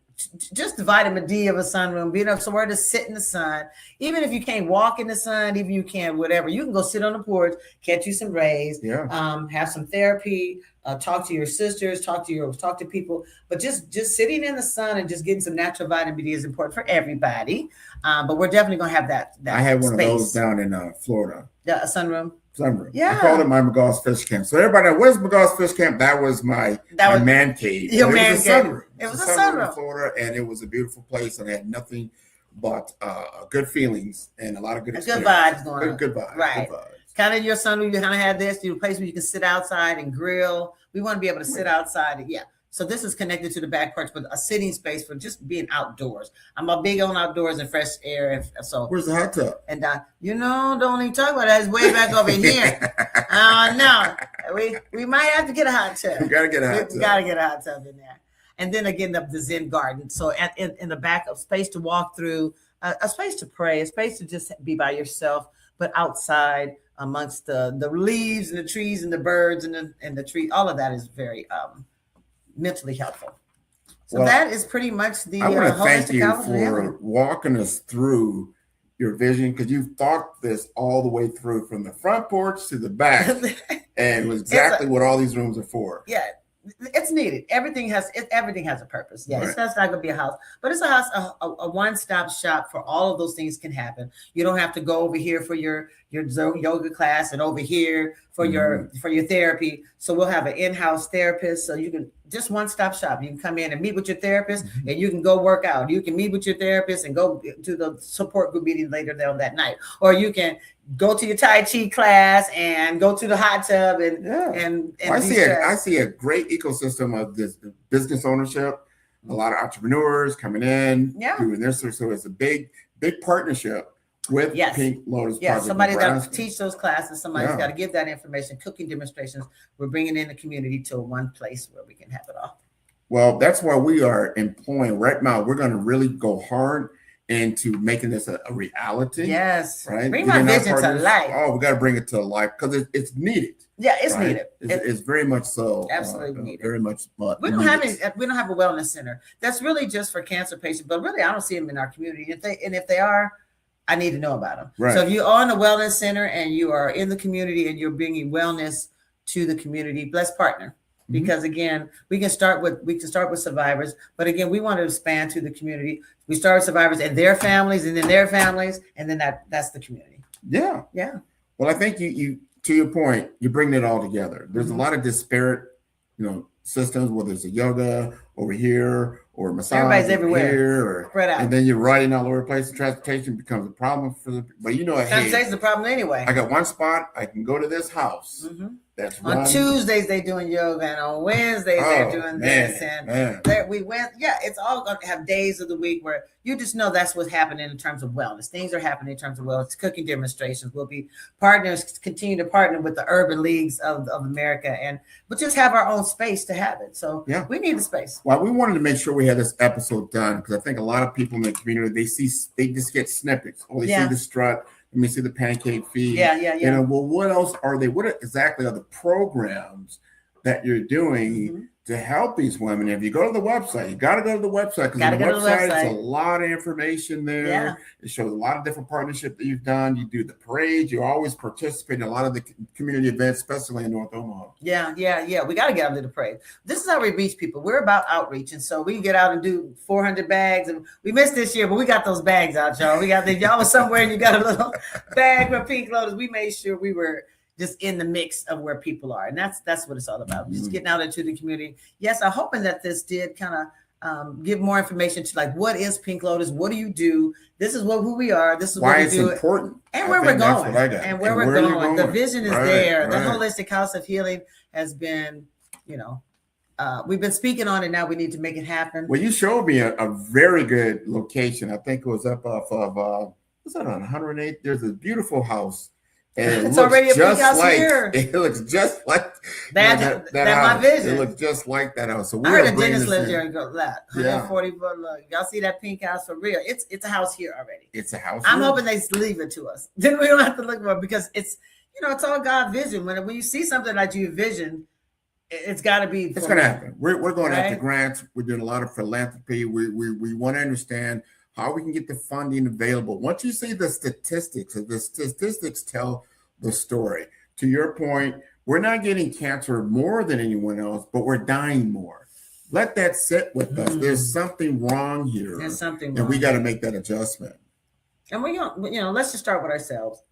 just the vitamin D of a sunroom, being able somewhere to sit in the sun. Even if you can't walk in the sun, even you can whatever, you can go sit on the porch, catch you some rays, have some therapy, talk to your sisters, talk to people. But just sitting in the sun and just getting some natural vitamin D is important for everybody. But we're definitely gonna have that. I had one space. Of those down in Florida. Yeah, a sunroom. Yeah. I called it my McGaw's Fish Camp. So everybody, where's McGaw's Fish Camp? That was my man cave. Your man cave. It was a sunroom in Florida, and it was a beautiful place, and it had nothing but good feelings and a lot of good vibes going on. Good vibes. Right. Good vibes. Kind of your sunroom, you kind of had this, a place where you can sit outside and grill. We want to be able to sit outside. And, So this is connected to the back porch, but a sitting space for just being outdoors. I'm a big on outdoors and fresh air. And so where's the hot tub? And don't even talk about that. It's way back over here. No, we might have to get a hot tub. We gotta get a hot tub. We gotta get a hot tub in there. And then again, the Zen garden. So in the back, of space to walk through, a space to pray, a space to just be by yourself, but outside amongst the leaves and the trees and the birds and the tree. All of that is very mentally helpful. So that is pretty much the. I want to thank you for walking us through your vision, because you've thought this all the way through from the front porch to the back, and was exactly what all these rooms are for. Yeah. It's needed. Everything has a purpose. Yeah, It's not going to be a house, but it's a house, a one-stop shop for all of those things can happen. You don't have to go over here for your yoga class and over here for your therapy. So we'll have an in-house therapist, so you can just one-stop shop. You can come in and meet with your therapist, and you can go work out. You can meet with your therapist and go to the support group meeting later on that night, or you can go to your Tai Chi class and go to the hot tub and I see a great ecosystem of this business ownership, a lot of entrepreneurs coming in, doing this. So it's a big partnership with Pink Lotus Project. Somebody's got to teach those classes. Somebody's got to give that information, cooking demonstrations. We're bringing in the community to one place where we can have it all. Well, that's why we are employing right now. We're going to really go hard into making this a reality. Yes. Right. Bring my vision to life. Oh, we got to bring it to life because it's needed. Yeah, it's needed. It's very much so. Absolutely needed. Very much. We don't have a wellness center. That's really just for cancer patients, but really I don't see them in our community. If they are, I need to know about them. Right. So if you're on a wellness center and you are in the community and you're bringing wellness to the community, let's partner. Because again, we can start with survivors, but again, we want to expand to the community. We start with survivors and their families, and then their families, and then that's the community. Yeah. Yeah. Well, I think you to your point, you bring it all together. There's a lot of disparate, systems, whether it's a yoga over here or massage. Everybody's everywhere. Here, spread out. And then you're riding all over the place. And transportation becomes a problem but transportation's a problem anyway. I got one spot. I can go to this house. That's on Tuesdays they're doing yoga, and on Wednesdays they're doing this, and we went. Yeah, it's all going to have days of the week where you just know that's what's happening in terms of wellness. Things are happening in terms of wellness. Cooking demonstrations. We'll be continue to partner with the urban leagues of America, and we'll just have our own space to have it. So we need the space. Well, we wanted to make sure we had this episode done because I think a lot of people in the community they just get snippets. Or they see the strut. Let me see the pancake feed. Yeah. Well, what else are they? What exactly are the programs that you're doing to help these women? If you go to the website, you got to go to the website because on the website, it's a lot of information there. Yeah. It shows a lot of different partnerships that you've done. You do the parade. You always participate in a lot of the community events, especially in North Omaha. Yeah. We got to get out to the parade. This is how we reach people. We're about outreach, and so we get out and do 400 bags. And we missed this year, but we got those bags out, y'all. We got y'all was somewhere and you got a little bag for Pink Lotus. We made sure we were just in the mix of where people are. And that's what it's all about. Just getting out into the community. Yes, I'm hoping that this did kind of give more information to what is Pink Lotus? What do you do? This is who we are. This is why what we it's do. Important. And where we're going. And where we're going. The vision is there. The Holistic House of Healing has been, we've been speaking on it. Now we need to make it happen. Well, you showed me a very good location. I think it was up off of, what's that on 108? There's a beautiful house. And it's already a big house here. It looks just like that my vision. It looks just like that house. So I heard a dentist lives there and go, 140 foot. Look, y'all see that pink house for real? It's a house here already. It's a house. I'm hoping they leave it to us. Then we don't have to look for it because it's it's all God's vision. When you see something like you vision, it's got to be. It's going to happen. We're going after grants. We're doing a lot of philanthropy. We want to understand how we can get the funding available. Once you see the statistics tell the story. To your point, we're not getting cancer more than anyone else, but we're dying more. Let that sit with us. There's something wrong here. There's something wrong. And we got to make that adjustment. And we don't, let's just start with ourselves.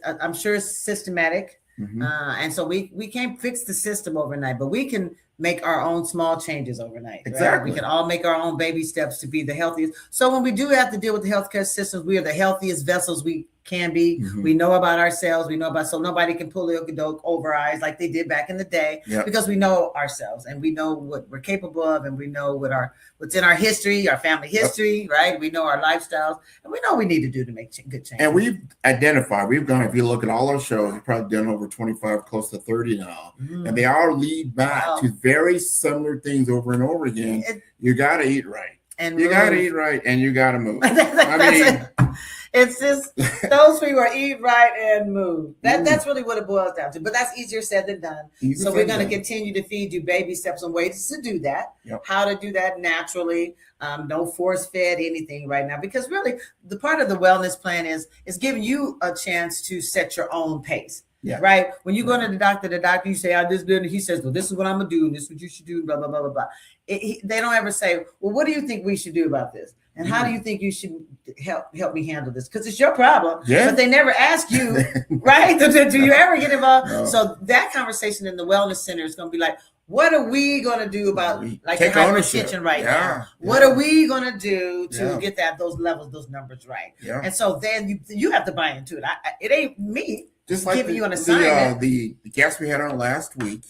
I'm sure it's systematic. And so we can't fix the system overnight, but we can make our own small changes overnight. Exactly. Right? We can all make our own baby steps to be the healthiest. So when we do have to deal with the healthcare systems, we are the healthiest vessels we can be. We know about ourselves. So nobody can pull the okey-doke over our eyes like they did back in the day, because we know ourselves and we know what we're capable of, and we know what's in our history, our family history, right? We know our lifestyles, and we know what we need to do to make good change. And we've gone, if you look at all our shows, we've probably done over 25, close to 30 now. And they all lead back to very similar things over and over again. You got to eat right. And you got to eat right, and you got to move. It's just those people are eat right and move. That's really what it boils down to. But that's easier said than done. So we're going to continue to feed you baby steps and ways to do that. Yep. How to do that naturally. No force fed anything right now, because really the part of the wellness plan is giving you a chance to set your own pace. Yeah. Right. When you go to the doctor, you say, I just did it. He says, well, this is what I'm going to do. And this is what you should do. Blah, blah, blah, blah, blah. They don't ever say, well, what do you think we should do about this? And how do you think you should help me handle this? Because it's your problem. Yeah. But they never ask you, right? Do you ever get involved? No. So that conversation in the wellness center is going to be like, what are we going to do about like the hypertension right now? What are we going to do to get those numbers right? Yeah. And so then you have to buy into it. It ain't me. Just like giving you an assignment. The guest we had on last week,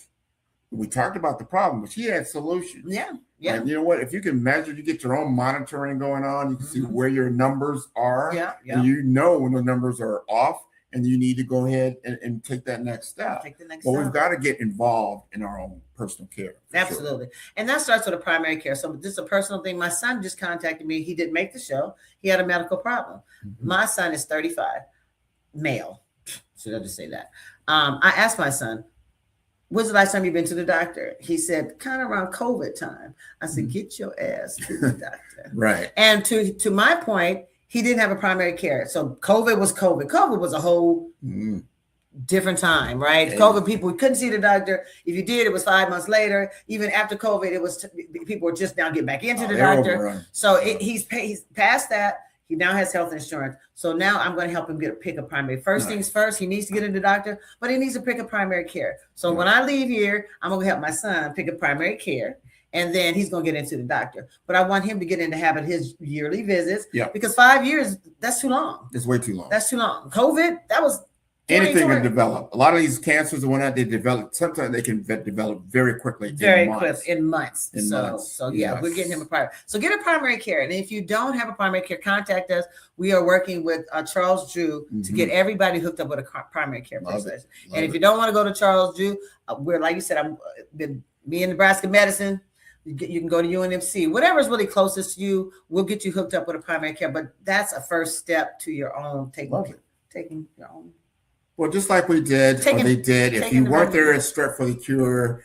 we talked about the problem, but she had solutions. Yeah. Yeah. And you know what? If you can measure, you get your own monitoring going on, you can see where your numbers are. Yeah. And you know when the numbers are off and you need to go ahead and take that next step. But we've got to get involved in our own personal care. Absolutely. Sure. And that starts with a primary care. So this is a personal thing. My son just contacted me. He didn't make the show. He had a medical problem. My son is 35, male. Should I just say that? I asked my son, when's the last time you've been to the doctor? He said, kind of around COVID time. I said, get your ass to the doctor. Right. And to my point, he didn't have a primary care. So COVID was COVID. COVID was a whole different time, right? Yeah. COVID, people couldn't see the doctor. If you did, it was 5 months later. Even after COVID, it was people were just now getting back into the doctor. Overrun. So he's past that. He now has health insurance. So now I'm going to help him pick a primary. First things first, he needs to get into the doctor, but he needs to pick a primary care. So when I leave here, I'm going to help my son pick a primary care, and then he's going to get into the doctor. But I want him to get into having his yearly visits because 5 years, that's too long. It's way too long. That's too long. COVID, that was anything can develop. A lot of these cancers, the one that they develop, sometimes they can develop very quickly. In months. So we're getting him a primary. So get a primary care. And if you don't have a primary care, contact us. We are working with Charles Drew to get everybody hooked up with a primary care person. And if you don't want to go to Charles Drew, we're, like you said, me in Nebraska Medicine. You can go to UNMC, whatever's really closest to you. We'll get you hooked up with a primary care. But that's a first step to your own taking your own. Well, just like we did, or they did, if you weren't there at Strep for the Cure,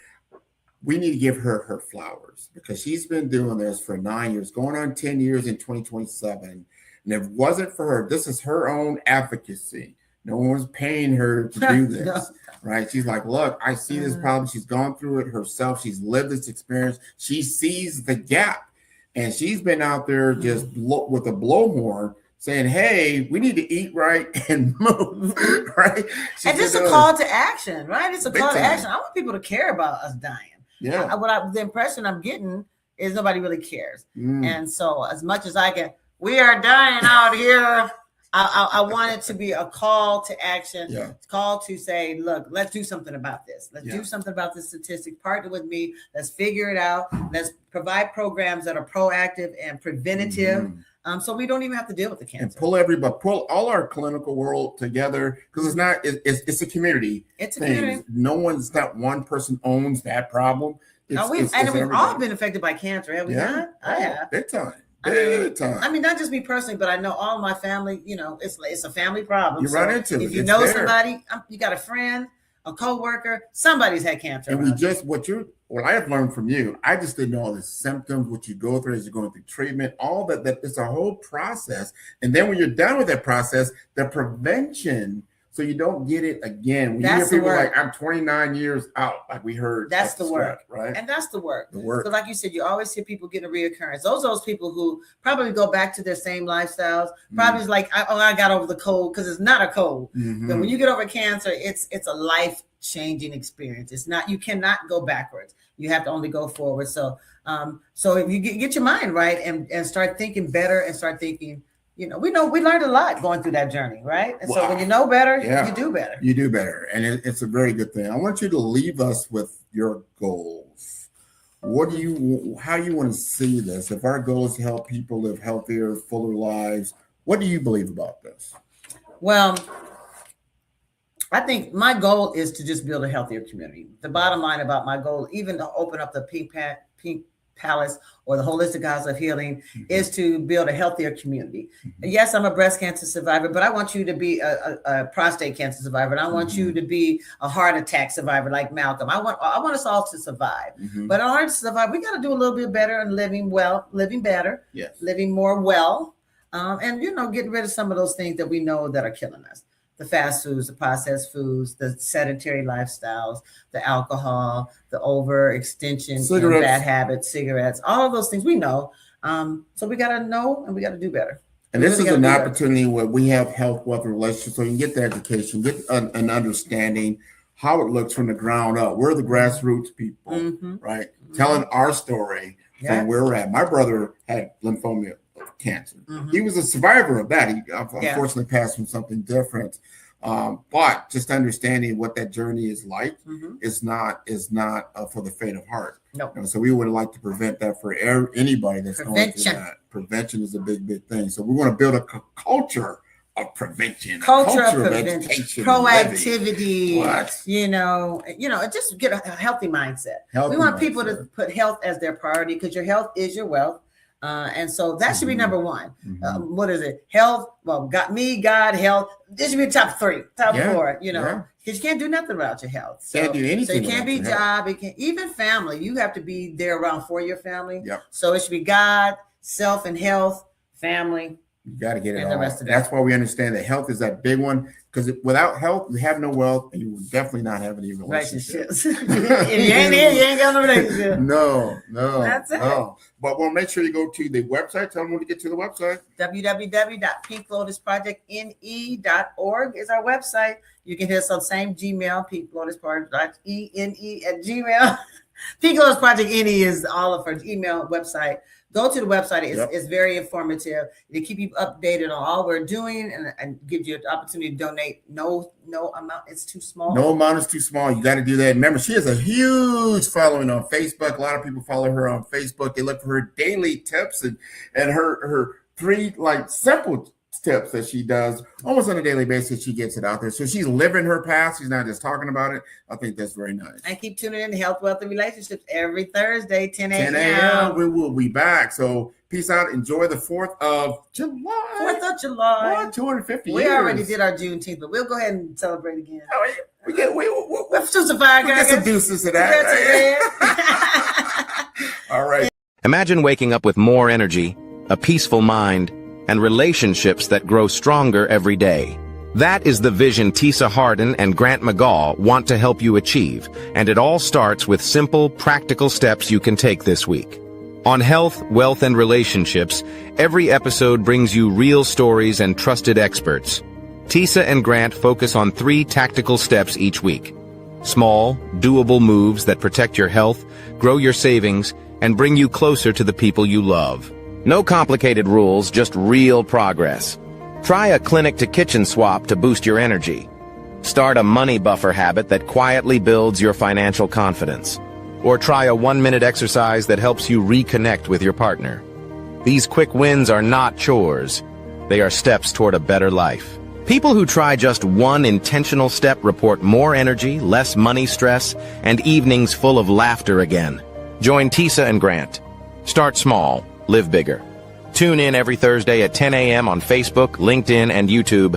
we need to give her flowers because she's been doing this for 9 years, going on 10 years in 2027. And if it wasn't for her, this is her own advocacy. No one's paying her to do this, right? She's like, look, I see this problem. She's gone through it herself. She's lived this experience. She sees the gap. And she's been out there just with a blowhorn saying, hey, we need to eat right and move, right? And it's a call to action, right? It's a call to action. I want people to care about us dying. Yeah. The impression I'm getting is nobody really cares. And so as much as I can, we are dying out here. I want it to be a call to action, call to say, look, let's do something about this. Let's do something about this statistic. Partner with me. Let's figure it out. Let's provide programs that are proactive and preventative. So we don't even have to deal with the cancer. And pull all our clinical world together because it's a community. It's a community. It's not one person owns that problem. We've all been affected by cancer, have we not? I have. Big time. I mean, not just me personally, but I know all my family, it's a family problem. You run into it. If you know somebody, you got a friend, a co-worker, somebody's had cancer. And what I have learned from you, I just didn't know all the symptoms, what you go through as you're going through treatment, all that it's a whole process. And then when you're done with that process, the prevention, so you don't get it again. When you hear people like, I'm 29 years out, like we heard. That's the work, right? And that's the work. The work. So like you said, you always hear people getting a reoccurrence. Those people who probably go back to their same lifestyles, probably like, I got over the cold, because it's not a cold. But when you get over cancer, it's a life-changing experience. It's not, you cannot go backwards. You have to only go forward. So if you get your mind right and start thinking better and start thinking, we learned a lot going through that journey, right? And so when you know better, you do better. You do better. And it's a very good thing. I want you to leave us with your goals. How you want to see this? If our goal is to help people live healthier, fuller lives, what do you believe about this? Well, I think my goal is to just build a healthier community. The bottom line about my goal, even to open up the pink Palace or the Holistic House of Healing is to build a healthier community. Yes, I'm a breast cancer survivor, but I want you to be a prostate cancer survivor. And I want you to be a heart attack survivor like Malcolm. I want us all to survive. But in order to survive, we got to do a little bit better and living better, living more well, and getting rid of some of those things that we know that are killing us. The fast foods, the processed foods, the sedentary lifestyles, the alcohol, the overextension, bad habits, cigarettes, all of those things we know. So we got to know and we got to do better. And this is an opportunity where we have health, wealth, and relationships, so you can get the education, get an understanding how it looks from the ground up. We're the grassroots people, right? Telling our story from where we're at. My brother had lymphoma cancer. He was a survivor of that. He unfortunately passed from something different. But just understanding what that journey is like is not for the faint of heart. No. So we would like to prevent that for anybody that's going through that. Prevention is a big thing. So we want to build a culture of prevention, culture of prevention, education, proactivity. Just get a healthy mindset. We want people to put health as their priority because your health is your wealth. And so that should be number one. What is it? Health. Well, God, health. This should be top 3, top 4, because you can't do nothing without your health. So, can't do anything. So it can't be job. It can't, even family. You have to be there around for your family. Yep. So it should be God, self and health, family. You got to get it and all. The rest of That's why we understand that health is that big one, because without health, you have no wealth, and you will definitely not have any relationships. If you ain't here, you ain't got no relationship. No. That's it. No. But we'll make sure you go to the website. Tell them when to get to the website. www.pinklotusprojectne.org is our website. You can hit us on the same Gmail, pinklotusproject.ene@gmail. Pink Lotus Project NE is all of our email website. Go to the website. It's very informative. They keep you updated on all we're doing and give you an opportunity to donate. No amount is too small. No amount is too small. You got to do that. Remember, she has a huge following on Facebook. A lot of people follow her on Facebook. They look for her daily tips and her 3 simple tips that she does almost on a daily basis. She gets it out there. So she's living her path. She's not just talking about it. I think that's very nice. And keep tuning in to Health, Wealth, and Relationships every Thursday, 10 a.m. 10 a.m. We will be back. So peace out. Enjoy the 4th of July. 4th of July. 250 we years. already did our Juneteenth, but we'll go ahead and celebrate again. Oh, yeah. Let's do some firecrackers. Get some deuces to that. All right. Imagine waking up with more energy, a peaceful mind, and relationships that grow stronger every day. That is the vision Tisa Harden and Grant McGaw want to help you achieve, and it all starts with simple, practical steps you can take this week. On Health, Wealth, and Relationships, every episode brings you real stories and trusted experts. Tisa and Grant focus on 3 tactical steps each week. Small, doable moves that protect your health, grow your savings, and bring you closer to the people you love. No complicated rules, just real progress. Try a clinic-to-kitchen swap to boost your energy. Start a money buffer habit that quietly builds your financial confidence. Or try a 1-minute exercise that helps you reconnect with your partner. These quick wins are not chores. They are steps toward a better life. People who try just one intentional step report more energy, less money stress, and evenings full of laughter again. Join Tisa and Grant. Start small. Live bigger. Tune in every Thursday at 10 a.m. on Facebook, LinkedIn, and YouTube